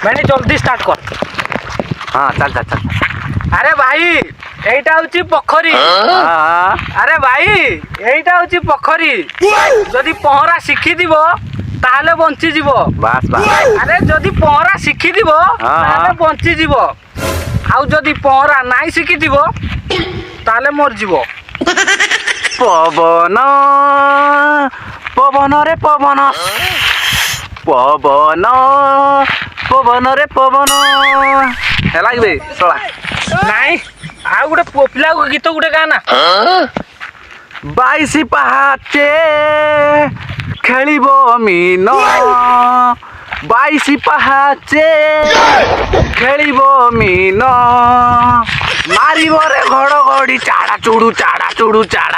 मैंने जल्दी स्टार्ट कर। हाँ चल चल चल। अरे भाई এইটা হচ্ছে পোখରୀ। আরে ভাই এইটা হচ্ছে পোখରୀ, যদি পহরা শিখিদিব তাহলে বঞ্চিଯିବ। বাস বাস। আরে যদি পহরা শিখিদিব তাহলে বঞ্চিଯିବ, ଆଉ যদি পহরা নাই শিখিদিব তাহলে মরଯିବ। পবন পবন রে পবন, পবন পবন রে পবন ହେଲା କି ବେ ଶଳା। ନାଇଁ ଆଉ ଗୋଟେ ପୁଅ ପିଲା ଗୀତ ଗୋଟେ ଗାଆ ନା। 22 ପାହାଚେ ଖେଳିବ ମିନ, 22 ପାହାଚେ ଖେଳିବ ମିନ, ମାରିବ ରେ ଘଡ଼ଘଡ଼ି ଚାଡ଼ା ଚୁଡ଼ୁ ଚାଡ଼ା ଚୁଡ଼ୁ ଚାଡ଼ା